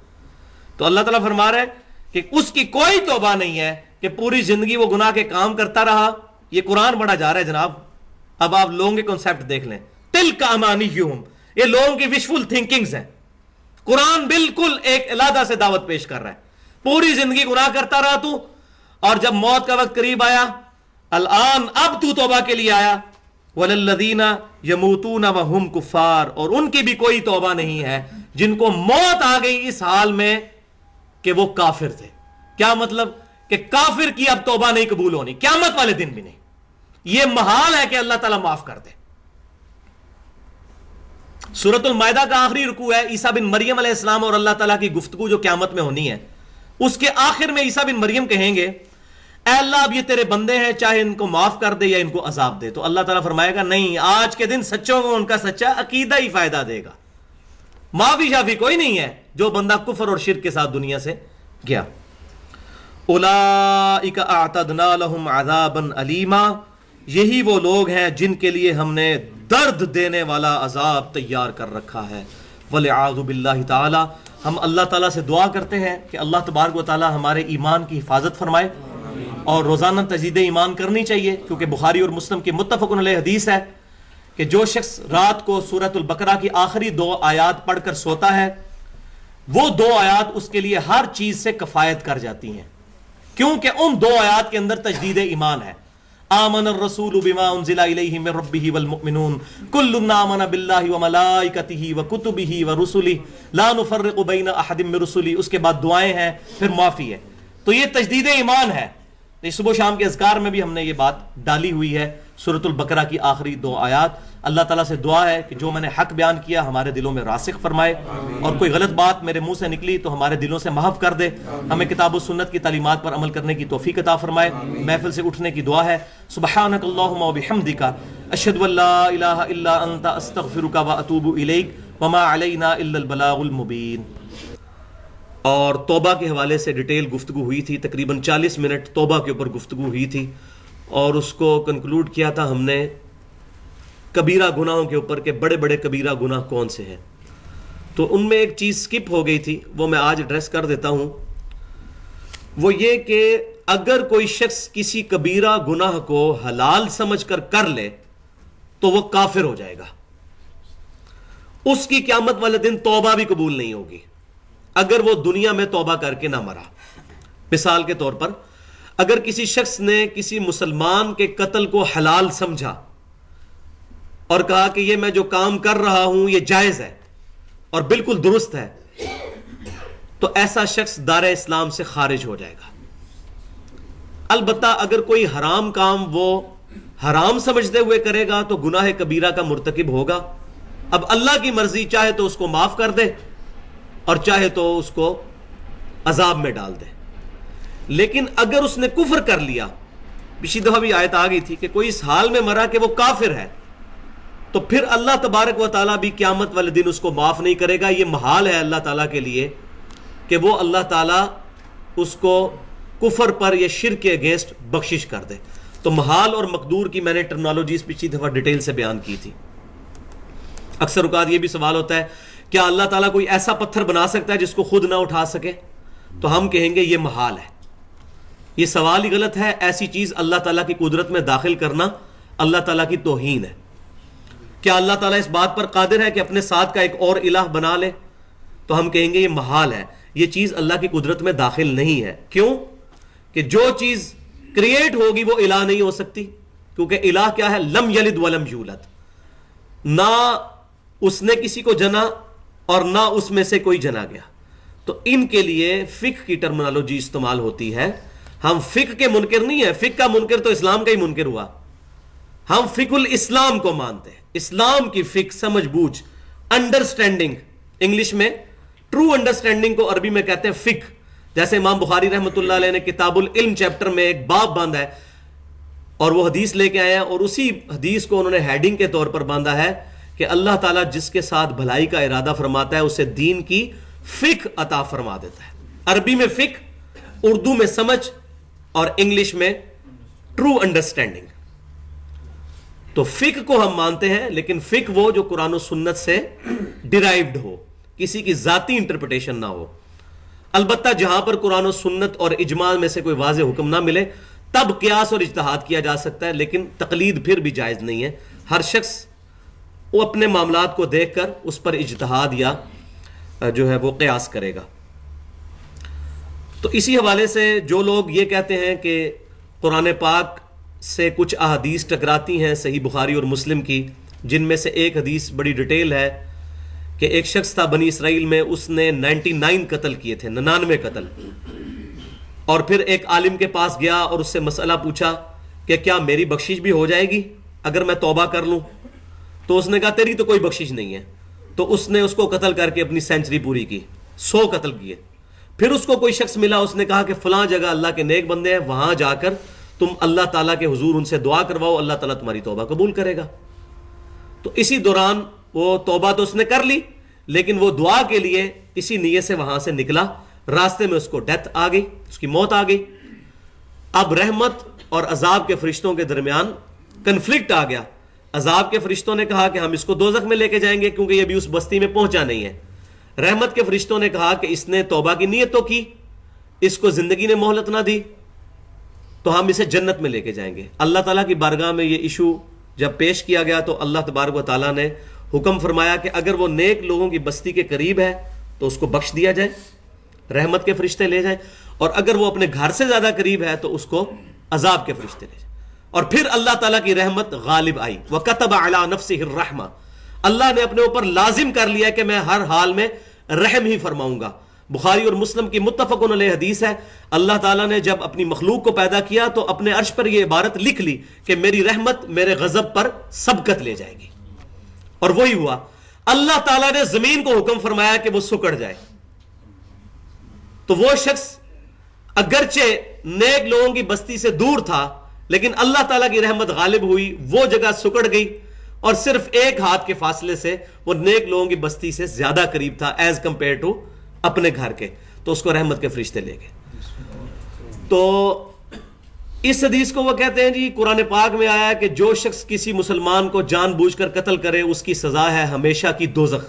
تو اللہ تعالیٰ فرما رہا ہے کہ اس کی کوئی توبہ نہیں ہے کہ پوری زندگی وہ گناہ کے کام کرتا رہا. یہ قرآن بڑا جا رہا ہے جناب. اب آپ لوگوں کے کنسیپٹ دیکھ لیں. تلک امانیہم، یہ لوگوں کی وشفل تھنکنگز ہیں. قرآن بالکل ایک علیحدہ سے دعوت پیش کر رہا ہے. پوری زندگی گناہ کرتا رہا تو، اور جب موت کا وقت قریب آیا، الان اب تو توبہ کے لیے آیا. وَلَلَّذِينَ يَمُوتُونَ وَهُمْ كُفَّارٌ، اور ان کی بھی کوئی توبہ نہیں ہے جن کو موت آ گئی اس حال میں کہ وہ کافر تھے. کیا مطلب؟ کہ کافر کی اب توبہ نہیں قبول ہونی قیامت والے دن بھی نہیں. یہ محال ہے کہ اللہ تعالیٰ معاف کر دے. سورۃ المائدہ کا آخری رکوع ہے عیسیٰ بن مریم علیہ السلام اور اللہ تعالیٰ کی گفتگو جو قیامت میں ہونی ہے. اس کے آخر میں عیسیٰ بن مریم کہیں گے اے اللہ اب یہ تیرے بندے ہیں، چاہے ان کو معاف کر دے یا ان کو عذاب دے. تو اللہ تعالیٰ فرمائے گا نہیں، آج کے دن سچوں کو ان کا سچا عقیدہ ہی فائدہ دے گا. معافی شافی کوئی نہیں ہے جو بندہ کفر اور شرک کے ساتھ دنیا سے گیا. اولئک اعتدنا لہم عذابا علیما، یہی وہ لوگ ہیں جن کے لیے ہم نے درد دینے والا عذاب تیار کر رکھا ہے. والعیاذ باللہ تعالی، ہم اللہ تعالیٰ سے دعا کرتے ہیں کہ اللہ تبارک و تعالیٰ ہمارے ایمان کی حفاظت فرمائے، اور روزانہ تجدید ایمان کرنی چاہیے، کیونکہ بخاری اور مسلم کی متفق علیہ حدیث ہے کہ جو شخص رات کو سورۃ البقرہ کی آخری 2 آیات پڑھ کر سوتا ہے، وہ 2 آیات اس کے لیے ہر چیز سے کفایت کر جاتی ہیں، کیونکہ ان 2 آیات کے اندر تجدید ایمان ہے. آمن الرسول بما انزل الیہ من ربہ والمؤمنون کل آمن باللہ وملائکتہ وکتبہ ورسلہ لا نفرق بین احد من رسلہ. اس کے بعد دعائیں ہیں، پھر معافی ہے. تو یہ تجدید ایمان ہے. صبح شام کے اذکار میں بھی ہم نے یہ بات ڈالی ہوئی ہے. سورۃ البقرہ کی آخری 2 آیات. اللہ تعالیٰ سے دعا ہے کہ جو میں نے حق بیان کیا ہمارے دلوں میں راسخ فرمائے، اور کوئی غلط بات میرے منہ سے نکلی تو ہمارے دلوں سے محو کر دے. ہمیں کتاب و سنت کی تعلیمات پر عمل کرنے کی توفیق عطا فرمائے. محفل سے اٹھنے کی دعا ہے. سبحانک اللہم وبحمدک اشہد ان لا الہ الا انت استغفرک واتوب الیک وما علینا الا البلاغ المبین. اور توبہ کے حوالے سے ڈیٹیل گفتگو ہوئی تھی، تقریباً 40 منٹ توبہ کے اوپر گفتگو ہوئی تھی، اور اس کو کنکلوڈ کیا تھا ہم نے کبیرہ گناہوں کے اوپر کہ بڑے بڑے کبیرہ گناہ کون سے ہیں. تو ان میں ایک چیز سکپ ہو گئی تھی، وہ میں آج ایڈریس کر دیتا ہوں. وہ یہ کہ اگر کوئی شخص کسی کبیرہ گناہ کو حلال سمجھ کر لے تو وہ کافر ہو جائے گا. اس کی قیامت والے دن توبہ بھی قبول نہیں ہوگی اگر وہ دنیا میں توبہ کر کے نہ مرا. مثال کے طور پر اگر کسی شخص نے کسی مسلمان کے قتل کو حلال سمجھا اور کہا کہ یہ میں جو کام کر رہا ہوں یہ جائز ہے اور بالکل درست ہے، تو ایسا شخص دار اسلام سے خارج ہو جائے گا. البتہ اگر کوئی حرام کام وہ حرام سمجھتے ہوئے کرے گا تو گناہ کبیرہ کا مرتکب ہوگا. اب اللہ کی مرضی، چاہے تو اس کو معاف کر دے اور چاہے تو اس کو عذاب میں ڈال دے. لیکن اگر اس نے کفر کر لیا، پچھلی دفعہ بھی آیت آ گئی تھی کہ کوئی اس حال میں مرا کہ وہ کافر ہے، تو پھر اللہ تبارک و تعالیٰ بھی قیامت والے دن اس کو معاف نہیں کرے گا. یہ محال ہے اللہ تعالیٰ کے لیے کہ وہ اللہ تعالیٰ اس کو کفر پر یا شرک کے اگینسٹ بخشش کر دے. تو محال اور مقدور کی میں نے ٹرمنالوجیز پچھلی دفعہ ڈیٹیل سے بیان کی تھی. اکثر اوقات یہ بھی سوال ہوتا ہے کیا اللہ تعالیٰ کوئی ایسا پتھر بنا سکتا ہے جس کو خود نہ اٹھا سکے؟ تو ہم کہیں گے یہ محال ہے. یہ سوال ہی غلط ہے. ایسی چیز اللہ تعالیٰ کی قدرت میں داخل کرنا اللہ تعالیٰ کی توہین ہے. کیا اللہ تعالیٰ اس بات پر قادر ہے کہ اپنے ساتھ کا ایک اور الہ بنا لے؟ تو ہم کہیں گے یہ محال ہے. یہ چیز اللہ کی قدرت میں داخل نہیں ہے. کیوں؟ کہ جو چیز کریٹ ہوگی وہ الہ نہیں ہو سکتی، کیونکہ الہ کیا ہے؟ لم یلد ولم یولد. نہ اس نے کسی کو جنا اور نہ اس میں سے کوئی جنا گیا. تو ان کے لیے فقہ کی ٹرمنالوجی استعمال ہوتی ہے. ہم فقہ کے منکر نہیں ہیں. فقہ کا منکر تو اسلام کا ہی منکر ہوا. ہم فقہ الاسلام کو مانتے ہیں. اسلام کی فقہ، سمجھ بوجھ، انڈرسٹینڈنگ. انگلش میں ٹرو انڈرسٹینڈنگ کو عربی میں کہتے ہیں فقہ. جیسے امام بخاری رحمۃ اللہ علیہ نے کتاب العلم چیپٹر میں ایک باب باندھا ہے اور وہ حدیث لے کے آئے ہیں، اور اسی حدیث کو انہوں نے ہیڈنگ کے طور پر باندھا ہے کہ اللہ تعالیٰ جس کے ساتھ بھلائی کا ارادہ فرماتا ہے اسے دین کی فقہ عطا فرما دیتا ہے. عربی میں فقہ، اردو میں سمجھ، اور انگلش میں ٹرو انڈرسٹینڈنگ. تو فقہ کو ہم مانتے ہیں، لیکن فقہ وہ جو قرآن و سنت سے ڈیرائیوڈ ہو، کسی کی ذاتی انٹرپریٹیشن نہ ہو. البتہ جہاں پر قرآن و سنت اور اجماع میں سے کوئی واضح حکم نہ ملے تب قیاس اور اجتہاد کیا جا سکتا ہے، لیکن تقلید پھر بھی جائز نہیں ہے. ہر شخص وہ اپنے معاملات کو دیکھ کر اس پر اجتہاد یا جو ہے وہ قیاس کرے گا۔ تو اسی حوالے سے جو لوگ یہ کہتے ہیں کہ قرآن پاک سے کچھ احادیث ٹکراتی ہیں صحیح بخاری اور مسلم کی، جن میں سے ایک حدیث بڑی ڈیٹیل ہے کہ ایک شخص تھا بنی اسرائیل میں، اس نے 99 قتل کیے تھے، 99 قتل، اور پھر ایک عالم کے پاس گیا اور اس سے مسئلہ پوچھا کہ کیا میری بخشش بھی ہو جائے گی اگر میں توبہ کر لوں؟ تو اس نے کہا تیری تو کوئی بخشش نہیں ہے۔ تو اس نے اس کو قتل کر کے اپنی سینچری پوری کی، 100 قتل کیے۔ پھر اس کو کوئی شخص ملا، اس نے کہا کہ فلاں جگہ اللہ کے نیک بندے ہیں، وہاں جا کر تم اللہ تعالیٰ کے حضور ان سے دعا کرواؤ، اللہ تعالیٰ تمہاری توبہ قبول کرے گا۔ تو اسی دوران وہ توبہ تو اس نے کر لی، لیکن وہ دعا کے لیے اسی نیت سے وہاں سے نکلا، راستے میں اس کو ڈیتھ آ گئی، اس کی موت آ گئی۔ اب رحمت اور عذاب کے فرشتوں کے درمیان کنفلکٹ آ گیا۔ عذاب کے فرشتوں نے کہا کہ ہم اس کو دوزخ میں لے کے جائیں گے کیونکہ یہ بھی اس بستی میں پہنچا نہیں ہے۔ رحمت کے فرشتوں نے کہا کہ اس نے توبہ کی نیت تو کی، اس کو زندگی نے مہلت نہ دی، تو ہم اسے جنت میں لے کے جائیں گے۔ اللہ تعالیٰ کی بارگاہ میں یہ ایشو جب پیش کیا گیا تو اللہ تبارک و تعالیٰ نے حکم فرمایا کہ اگر وہ نیک لوگوں کی بستی کے قریب ہے تو اس کو بخش دیا جائے، رحمت کے فرشتے لے جائیں، اور اگر وہ اپنے گھر سے زیادہ قریب ہے تو اس کو عذاب کے فرشتے لے جائیں۔ اور پھر اللہ تعالیٰ کی رحمت غالب آئی، وَكَتَبَ عَلَى نَفْسِهِ الرَّحْمَةَ، اللہ نے اپنے اوپر لازم کر لیا کہ میں ہر حال میں رحم ہی فرماؤں گا۔ بخاری اور مسلم کی متفق علیہ حدیث ہے، اللہ تعالیٰ نے جب اپنی مخلوق کو پیدا کیا تو اپنے عرش پر یہ عبارت لکھ لی کہ میری رحمت میرے غضب پر سبقت لے جائے گی، اور وہی ہوا۔ اللہ تعالیٰ نے زمین کو حکم فرمایا کہ وہ سکڑ جائے، تو وہ شخص اگرچہ نیک لوگوں کی بستی سے دور تھا لیکن اللہ تعالیٰ کی رحمت غالب ہوئی، وہ جگہ سکڑ گئی، اور صرف ایک ہاتھ کے فاصلے سے وہ نیک لوگوں کی بستی سے زیادہ قریب تھا ایز کمپیئر ٹو اپنے گھر کے، تو اس کو رحمت کے فرشتے لے گئے۔ تو اس حدیث کو وہ کہتے ہیں جی قرآن پاک میں آیا کہ جو شخص کسی مسلمان کو جان بوجھ کر قتل کرے اس کی سزا ہے ہمیشہ کی دوزخ۔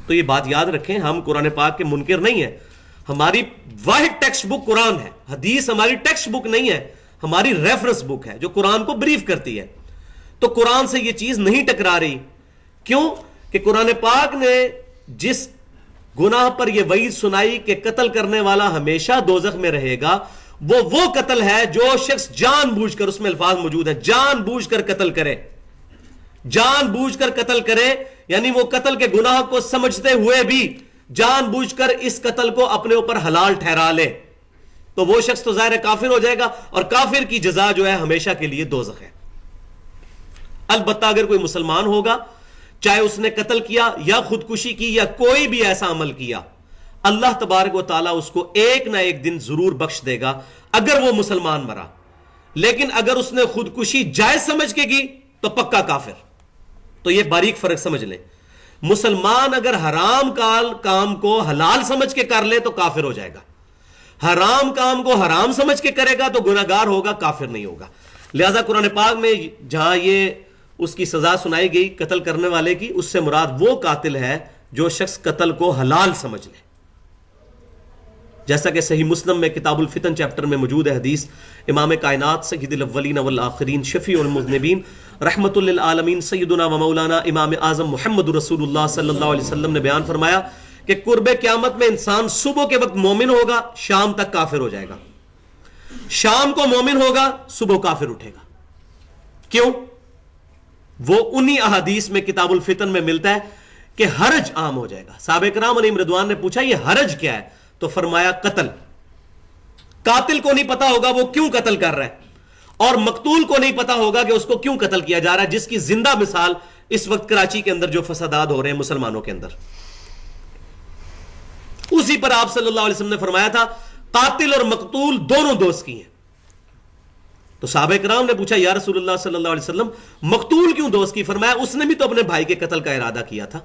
تو یہ بات یاد رکھیں، ہم قرآن پاک کے منکر نہیں ہیں، ہماری واحد ٹیکسٹ بک قرآن ہے، حدیث ہماری ٹیکسٹ بک نہیں ہے، ہماری ریفرنس بک ہے جو قرآن کو بریف کرتی ہے۔ تو قرآن سے یہ چیز نہیں ٹکرا رہی، کیوں کہ قرآن پاک نے جس گناہ پر یہ وعید سنائی کہ قتل کرنے والا ہمیشہ دوزخ میں رہے گا، وہ قتل ہے جو شخص جان بوجھ کر، اس میں الفاظ موجود ہیں، جان بوجھ کر قتل کرے، جان بوجھ کر قتل کرے، یعنی وہ قتل کے گناہ کو سمجھتے ہوئے بھی جان بوجھ کر اس قتل کو اپنے اوپر حلال ٹھہرا لے، تو وہ شخص تو ظاہر کافر ہو جائے گا، اور کافر کی جزا جو ہے ہمیشہ کے لیے دوزخ ہے۔ البتہ اگر کوئی مسلمان ہوگا، چاہے اس نے قتل کیا یا خودکشی کی یا کوئی بھی ایسا عمل کیا، اللہ تبارک و تعالیٰ اس کو ایک نہ ایک دن ضرور بخش دے گا اگر وہ مسلمان مرا۔ لیکن اگر اس نے خودکشی جائز سمجھ کے کی تو پکا کافر۔ تو یہ باریک فرق سمجھ لیں، مسلمان اگر حرام کام کو حلال سمجھ کے کر لے تو کافر ہو جائے گا، حرام کام کو حرام سمجھ کے کرے گا تو گناہگار ہوگا، کافر نہیں ہوگا۔ لہذا قرآن پاک میں جہاں یہ اس کی سزا سنائی گئی قتل کرنے والے کی، اس سے مراد وہ قاتل ہے جو شخص قتل کو حلال سمجھ لے، جیسا کہ صحیح مسلم میں کتاب الفتن چیپٹر میں موجود ہے حدیث، امام کائنات سید الاولین والآخرین شفیع المذنبین رحمت للعالمین سیدنا و مولانا امام اعظم محمد رسول اللہ صلی اللہ علیہ وسلم نے بیان فرمایا کہ قرب قیامت میں انسان صبح کے وقت مومن ہوگا، شام تک کافر ہو جائے گا، شام کو مومن ہوگا، صبح کافر اٹھے گا۔ کیوں؟ وہ انہی احادیث میں کتاب الفتن میں ملتا ہے کہ حرج عام ہو جائے گا۔ صحابہ کرام علیہم رضوان نے پوچھا یہ حرج کیا ہے؟ تو فرمایا قتل۔ قاتل کو نہیں پتا ہوگا وہ کیوں قتل کر رہا ہے، اور مقتول کو نہیں پتا ہوگا کہ اس کو کیوں قتل کیا جا رہا ہے، جس کی زندہ مثال اس وقت کراچی کے اندر جو فسادات ہو رہے ہیں مسلمانوں کے اندر، اسی پر آپ صلی اللہ علیہ وسلم نے فرمایا تھا قاتل اور مقتول دونوں دوست کی ہیں۔ تو صحابہ کرام نے پوچھا یا رسول اللہ صلی اللہ علیہ وسلم مقتول کیوں دوست کی؟ فرمایا اس نے بھی تو اپنے بھائی کے قتل کا ارادہ کیا تھا،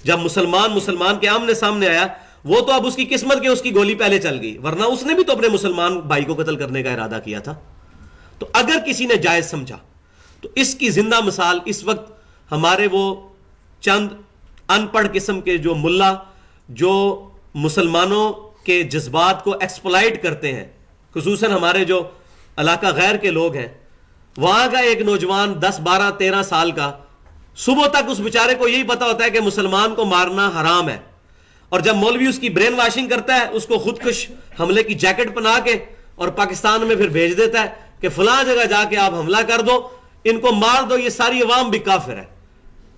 جب مسلمان کے آمنے سامنے آیا وہ تو اب اس کی قسمت کے اس کی گولی پہلے چل گئی، ورنہ اس نے بھی تو اپنے مسلمان بھائی کو قتل کرنے کا ارادہ کیا تھا۔ تو اگر کسی نے جائز سمجھا تو اس کی زندہ مثال اس وقت ہمارے وہ چند ان پڑھ قسم کے جو ملا جو مسلمانوں کے جذبات کو ایکسپلائٹ کرتے ہیں، خصوصاً ہمارے جو علاقہ غیر کے لوگ ہیں، وہاں کا ایک نوجوان 10 12 13 سال کا صبح تک اس بیچارے کو یہی پتا ہوتا ہے کہ مسلمان کو مارنا حرام ہے، اور جب مولوی اس کی برین واشنگ کرتا ہے، اس کو خودکش حملے کی جیکٹ پہنا کے اور پاکستان میں پھر بھیج دیتا ہے کہ فلاں جگہ جا کے آپ حملہ کر دو، ان کو مار دو، یہ ساری عوام بھی کافر ہے،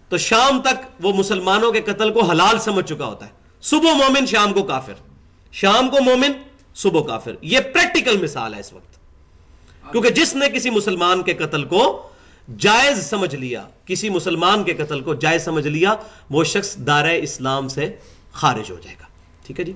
تو شام تک وہ مسلمانوں کے قتل کو حلال سمجھ چکا ہوتا ہے. صبح مومن شام کو کافر، شام کو مومن صبح کافر. یہ پریکٹیکل مثال ہے اس وقت، کیونکہ جس نے کسی مسلمان کے قتل کو جائز سمجھ لیا، کسی مسلمان کے قتل کو جائز سمجھ لیا، وہ شخص دائرہ اسلام سے خارج ہو جائے گا. ٹھیک ہے جی.